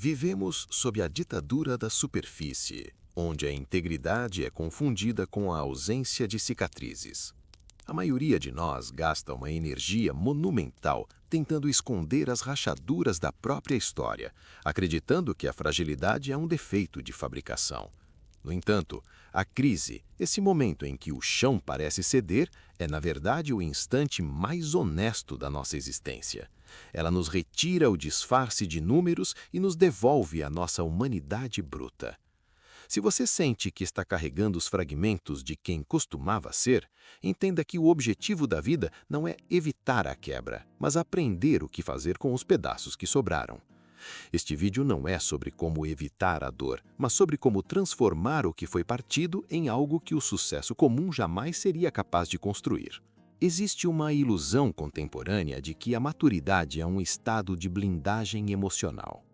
Vivemos sob a ditadura da superfície, onde a integridade é confundida com a ausência de cicatrizes. A maioria de nós gasta uma energia monumental tentando esconder as rachaduras da própria história, acreditando que a fragilidade é um defeito de fabricação. No entanto, a crise, esse momento em que o chão parece ceder, é na verdade o instante mais honesto da nossa existência. Ela nos retira o disfarce de números e nos devolve a nossa humanidade bruta. Se você sente que está carregando os fragmentos de quem costumava ser, entenda que o objetivo da vida não é evitar a quebra, mas aprender o que fazer com os pedaços que sobraram. Este vídeo não é sobre como evitar a dor, mas sobre como transformar o que foi partido em algo que o sucesso comum jamais seria capaz de construir. Existe uma ilusão contemporânea de que a maturidade é um estado de blindagem emocional.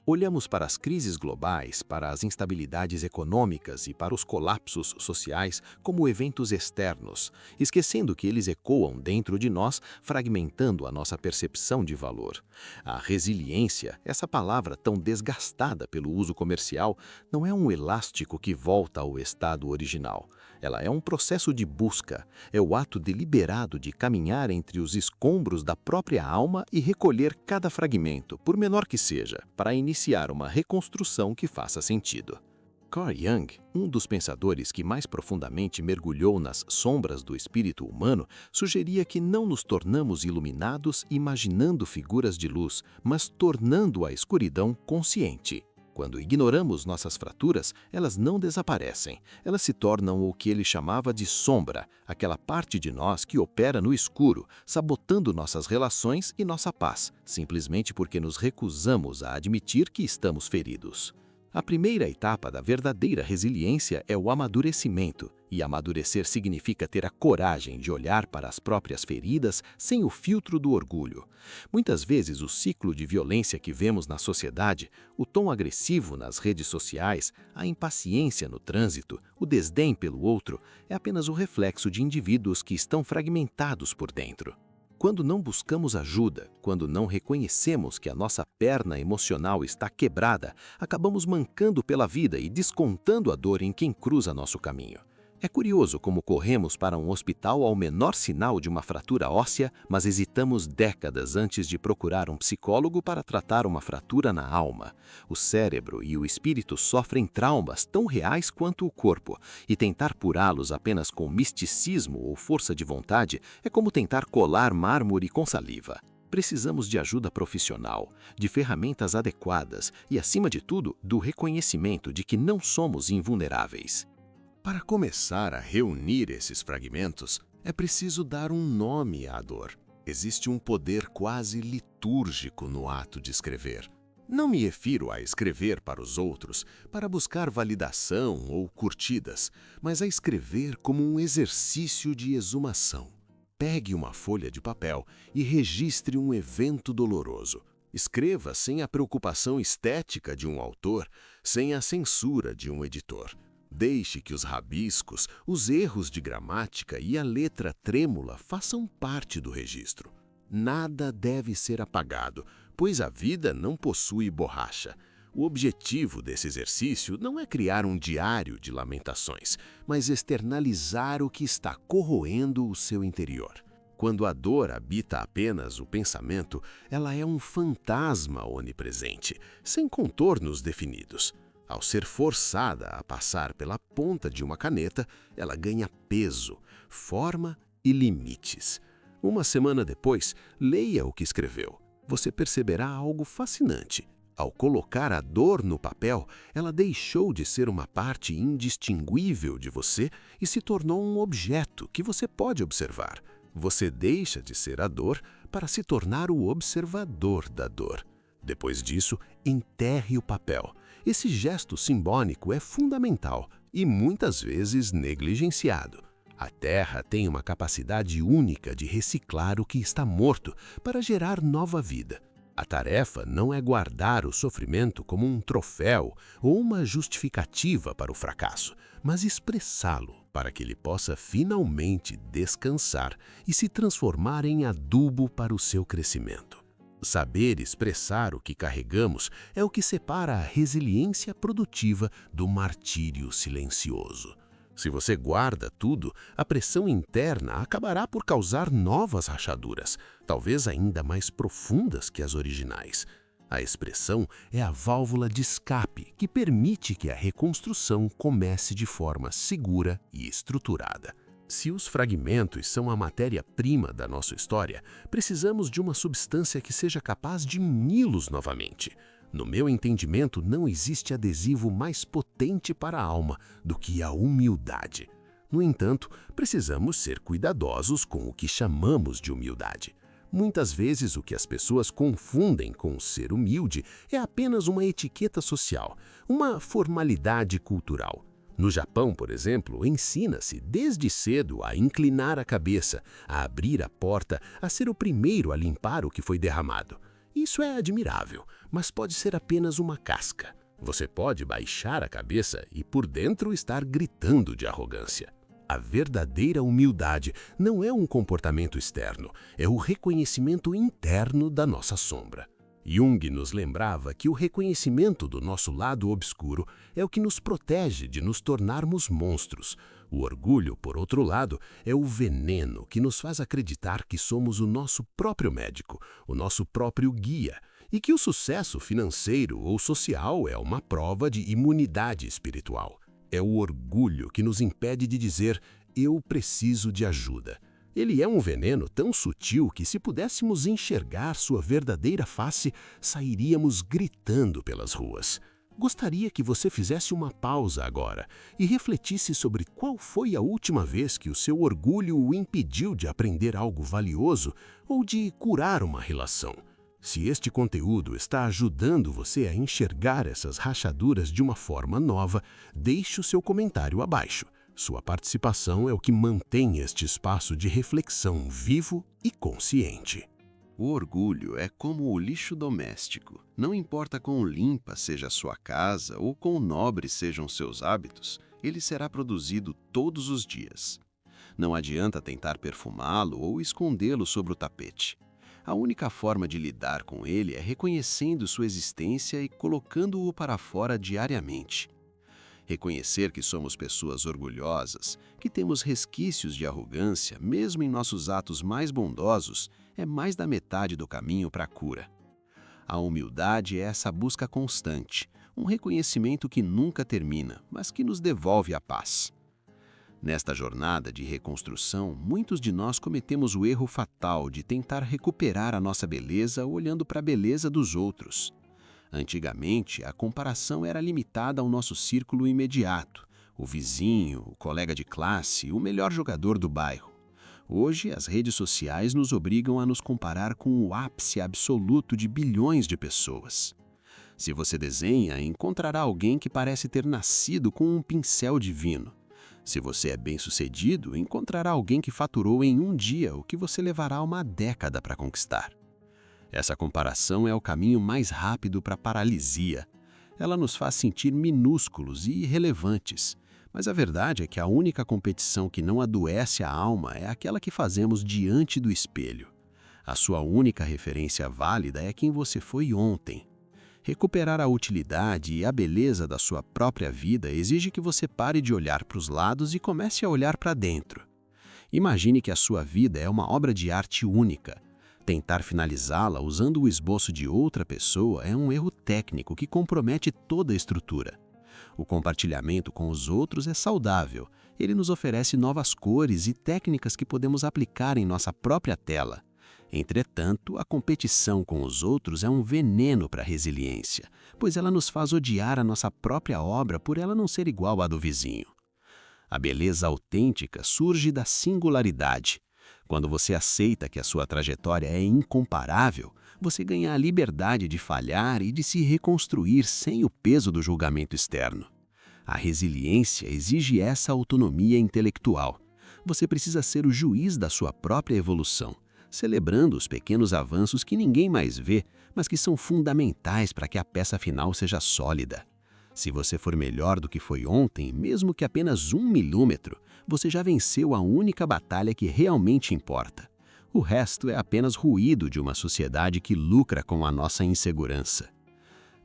Olhamos para as crises globais, para as instabilidades econômicas e para os colapsos sociais como eventos externos, esquecendo que eles ecoam dentro de nós, fragmentando a nossa percepção de valor. A resiliência, essa palavra tão desgastada pelo uso comercial, não é um elástico que volta ao estado original. Ela é um processo de busca, é o ato deliberado de caminhar entre os escombros da própria alma e recolher cada fragmento, por menor que seja, para iniciar uma reconstrução que faça sentido. Carl Jung, um dos pensadores que mais profundamente mergulhou nas sombras do espírito humano, sugeria que não nos tornamos iluminados imaginando figuras de luz, mas tornando a escuridão consciente. Quando ignoramos nossas fraturas, elas não desaparecem. Elas se tornam o que ele chamava de sombra, aquela parte de nós que opera no escuro, sabotando nossas relações e nossa paz, simplesmente porque nos recusamos a admitir que estamos feridos. A primeira etapa da verdadeira resiliência é o amadurecimento, e amadurecer significa ter a coragem de olhar para as próprias feridas sem o filtro do orgulho. Muitas vezes o ciclo de violência que vemos na sociedade, o tom agressivo nas redes sociais, a impaciência no trânsito, o desdém pelo outro, é apenas o reflexo de indivíduos que estão fragmentados por dentro. Quando não buscamos ajuda, quando não reconhecemos que a nossa perna emocional está quebrada, acabamos mancando pela vida e descontando a dor em quem cruza nosso caminho. É curioso como corremos para um hospital ao menor sinal de uma fratura óssea, mas hesitamos décadas antes de procurar um psicólogo para tratar uma fratura na alma. O cérebro e o espírito sofrem traumas tão reais quanto o corpo, e tentar curá-los apenas com misticismo ou força de vontade é como tentar colar mármore com saliva. Precisamos de ajuda profissional, de ferramentas adequadas e, acima de tudo, do reconhecimento de que não somos invulneráveis. Para começar a reunir esses fragmentos, é preciso dar um nome à dor. Existe um poder quase litúrgico no ato de escrever. Não me refiro a escrever para os outros, para buscar validação ou curtidas, mas a escrever como um exercício de exumação. Pegue uma folha de papel e registre um evento doloroso. Escreva sem a preocupação estética de um autor, sem a censura de um editor. Deixe que os rabiscos, os erros de gramática e a letra trêmula façam parte do registro. Nada deve ser apagado, pois a vida não possui borracha. O objetivo desse exercício não é criar um diário de lamentações, mas externalizar o que está corroendo o seu interior. Quando a dor habita apenas o pensamento, ela é um fantasma onipresente, sem contornos definidos. Ao ser forçada a passar pela ponta de uma caneta, ela ganha peso, forma e limites. Uma semana depois, leia o que escreveu. Você perceberá algo fascinante. Ao colocar a dor no papel, ela deixou de ser uma parte indistinguível de você e se tornou um objeto que você pode observar. Você deixa de ser a dor para se tornar o observador da dor. Depois disso, enterre o papel. Esse gesto simbólico é fundamental e muitas vezes negligenciado. A Terra tem uma capacidade única de reciclar o que está morto para gerar nova vida. A tarefa não é guardar o sofrimento como um troféu ou uma justificativa para o fracasso, mas expressá-lo para que ele possa finalmente descansar e se transformar em adubo para o seu crescimento. Saber expressar o que carregamos é o que separa a resiliência produtiva do martírio silencioso. Se você guarda tudo, a pressão interna acabará por causar novas rachaduras, talvez ainda mais profundas que as originais. A expressão é a válvula de escape que permite que a reconstrução comece de forma segura e estruturada. Se os fragmentos são a matéria-prima da nossa história, precisamos de uma substância que seja capaz de uni-los novamente. No meu entendimento, não existe adesivo mais potente para a alma do que a humildade. No entanto, precisamos ser cuidadosos com o que chamamos de humildade. Muitas vezes, o que as pessoas confundem com ser humilde é apenas uma etiqueta social, uma formalidade cultural. No Japão, por exemplo, ensina-se desde cedo a inclinar a cabeça, a abrir a porta, a ser o primeiro a limpar o que foi derramado. Isso é admirável, mas pode ser apenas uma casca. Você pode baixar a cabeça e por dentro estar gritando de arrogância. A verdadeira humildade não é um comportamento externo, é o reconhecimento interno da nossa sombra. Jung nos lembrava que o reconhecimento do nosso lado obscuro é o que nos protege de nos tornarmos monstros. O orgulho, por outro lado, é o veneno que nos faz acreditar que somos o nosso próprio médico, o nosso próprio guia, e que o sucesso financeiro ou social é uma prova de imunidade espiritual. É o orgulho que nos impede de dizer, eu preciso de ajuda. Ele é um veneno tão sutil que, se pudéssemos enxergar sua verdadeira face, sairíamos gritando pelas ruas. Gostaria que você fizesse uma pausa agora e refletisse sobre qual foi a última vez que o seu orgulho o impediu de aprender algo valioso ou de curar uma relação. Se este conteúdo está ajudando você a enxergar essas rachaduras de uma forma nova, deixe o seu comentário abaixo. Sua participação é o que mantém este espaço de reflexão vivo e consciente. O orgulho é como o lixo doméstico. Não importa quão limpa seja a sua casa ou quão nobres sejam seus hábitos, ele será produzido todos os dias. Não adianta tentar perfumá-lo ou escondê-lo sobre o tapete. A única forma de lidar com ele é reconhecendo sua existência e colocando-o para fora diariamente. Reconhecer que somos pessoas orgulhosas, que temos resquícios de arrogância, mesmo em nossos atos mais bondosos, é mais da metade do caminho para a cura. A humildade é essa busca constante, um reconhecimento que nunca termina, mas que nos devolve a paz. Nesta jornada de reconstrução, muitos de nós cometemos o erro fatal de tentar recuperar a nossa beleza olhando para a beleza dos outros. Antigamente, a comparação era limitada ao nosso círculo imediato, o vizinho, o colega de classe, o melhor jogador do bairro. Hoje, as redes sociais nos obrigam a nos comparar com o ápice absoluto de bilhões de pessoas. Se você desenha, encontrará alguém que parece ter nascido com um pincel divino. Se você é bem-sucedido, encontrará alguém que faturou em um dia o que você levará uma década para conquistar. Essa comparação é o caminho mais rápido para a paralisia. Ela nos faz sentir minúsculos e irrelevantes. Mas a verdade é que a única competição que não adoece a alma é aquela que fazemos diante do espelho. A sua única referência válida é quem você foi ontem. Recuperar a utilidade e a beleza da sua própria vida exige que você pare de olhar para os lados e comece a olhar para dentro. Imagine que a sua vida é uma obra de arte única. Tentar finalizá-la usando o esboço de outra pessoa é um erro técnico que compromete toda a estrutura. O compartilhamento com os outros é saudável. Ele nos oferece novas cores e técnicas que podemos aplicar em nossa própria tela. Entretanto, a competição com os outros é um veneno para a resiliência, pois ela nos faz odiar a nossa própria obra por ela não ser igual à do vizinho. A beleza autêntica surge da singularidade. Quando você aceita que a sua trajetória é incomparável, você ganha a liberdade de falhar e de se reconstruir sem o peso do julgamento externo. A resiliência exige essa autonomia intelectual. Você precisa ser o juiz da sua própria evolução, celebrando os pequenos avanços que ninguém mais vê, mas que são fundamentais para que a peça final seja sólida. Se você for melhor do que foi ontem, mesmo que apenas 1 milímetro, você já venceu a única batalha que realmente importa. O resto é apenas ruído de uma sociedade que lucra com a nossa insegurança.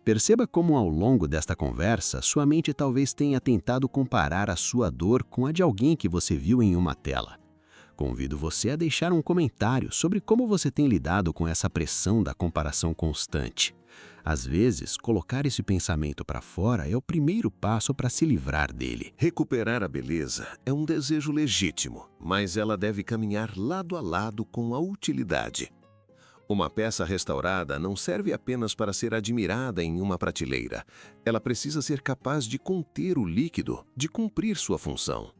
Perceba como, ao longo desta conversa, sua mente talvez tenha tentado comparar a sua dor com a de alguém que você viu em uma tela. Convido você a deixar um comentário sobre como você tem lidado com essa pressão da comparação constante. Às vezes, colocar esse pensamento para fora é o primeiro passo para se livrar dele. Recuperar a beleza é um desejo legítimo, mas ela deve caminhar lado a lado com a utilidade. Uma peça restaurada não serve apenas para ser admirada em uma prateleira. Ela precisa ser capaz de conter o líquido, de cumprir sua função.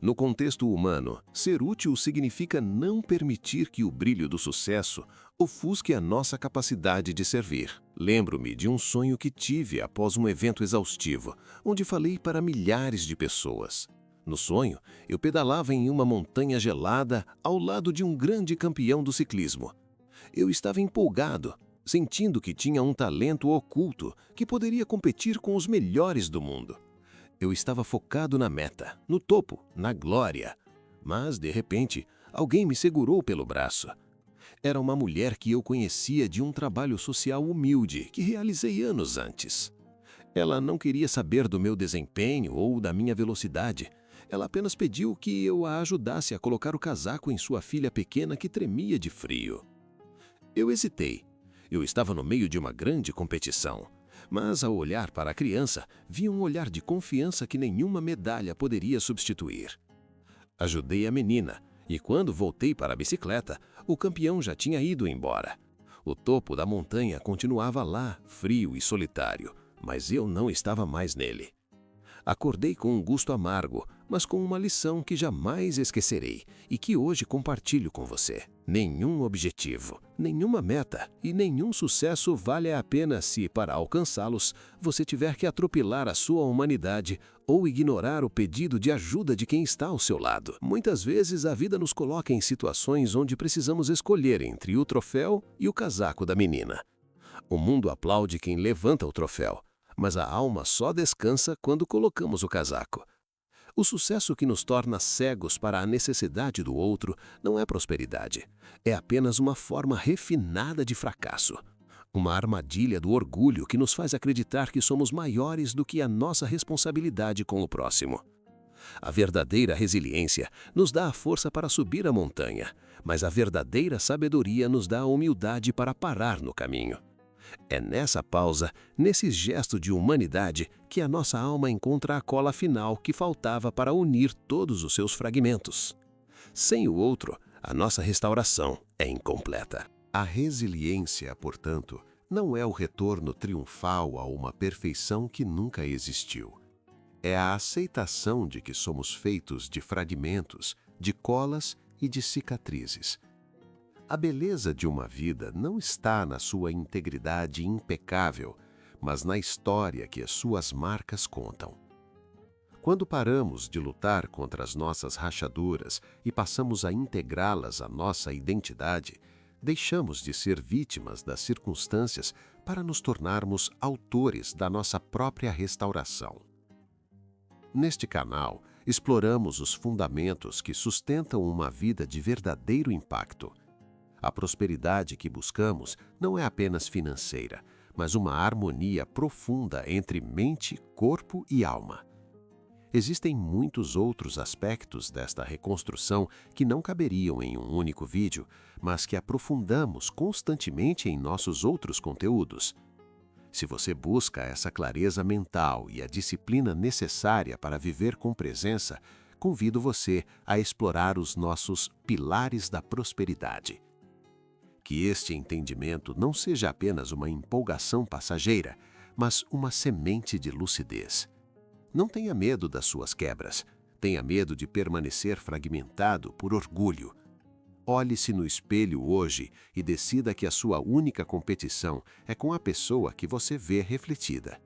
No contexto humano, ser útil significa não permitir que o brilho do sucesso ofusque a nossa capacidade de servir. Lembro-me de um sonho que tive após um evento exaustivo, onde falei para milhares de pessoas. No sonho, eu pedalava em uma montanha gelada ao lado de um grande campeão do ciclismo. Eu estava empolgado, sentindo que tinha um talento oculto que poderia competir com os melhores do mundo. Eu estava focado na meta, no topo, na glória. Mas, de repente, alguém me segurou pelo braço. Era uma mulher que eu conhecia de um trabalho social humilde que realizei anos antes. Ela não queria saber do meu desempenho ou da minha velocidade. Ela apenas pediu que eu a ajudasse a colocar o casaco em sua filha pequena que tremia de frio. Eu hesitei. Eu estava no meio de uma grande competição. Mas, ao olhar para a criança, vi um olhar de confiança que nenhuma medalha poderia substituir. Ajudei a menina, e quando voltei para a bicicleta, o campeão já tinha ido embora. O topo da montanha continuava lá, frio e solitário, mas eu não estava mais nele. Acordei com um gosto amargo, mas com uma lição que jamais esquecerei e que hoje compartilho com você. Nenhum objetivo, nenhuma meta e nenhum sucesso vale a pena se, para alcançá-los, você tiver que atropelar a sua humanidade ou ignorar o pedido de ajuda de quem está ao seu lado. Muitas vezes a vida nos coloca em situações onde precisamos escolher entre o troféu e o casaco da menina. O mundo aplaude quem levanta o troféu, mas a alma só descansa quando colocamos o casaco. O sucesso que nos torna cegos para a necessidade do outro não é prosperidade. É apenas uma forma refinada de fracasso. Uma armadilha do orgulho que nos faz acreditar que somos maiores do que a nossa responsabilidade com o próximo. A verdadeira resiliência nos dá a força para subir a montanha, mas a verdadeira sabedoria nos dá a humildade para parar no caminho. É nessa pausa, nesse gesto de humanidade, que a nossa alma encontra a cola final que faltava para unir todos os seus fragmentos. Sem o outro, a nossa restauração é incompleta. A resiliência, portanto, não é o retorno triunfal a uma perfeição que nunca existiu. É a aceitação de que somos feitos de fragmentos, de colas e de cicatrizes. A beleza de uma vida não está na sua integridade impecável, mas na história que as suas marcas contam. Quando paramos de lutar contra as nossas rachaduras e passamos a integrá-las à nossa identidade, deixamos de ser vítimas das circunstâncias para nos tornarmos autores da nossa própria restauração. Neste canal, exploramos os fundamentos que sustentam uma vida de verdadeiro impacto. A prosperidade que buscamos não é apenas financeira, mas uma harmonia profunda entre mente, corpo e alma. Existem muitos outros aspectos desta reconstrução que não caberiam em um único vídeo, mas que aprofundamos constantemente em nossos outros conteúdos. Se você busca essa clareza mental e a disciplina necessária para viver com presença, convido você a explorar os nossos pilares da prosperidade. Que este entendimento não seja apenas uma empolgação passageira, mas uma semente de lucidez. Não tenha medo das suas quebras. Tenha medo de permanecer fragmentado por orgulho. Olhe-se no espelho hoje e decida que a sua única competição é com a pessoa que você vê refletida.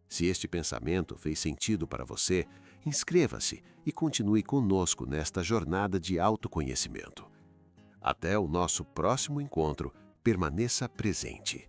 Se este pensamento fez sentido para você, inscreva-se e continue conosco nesta jornada de autoconhecimento. Até o nosso próximo encontro, permaneça presente.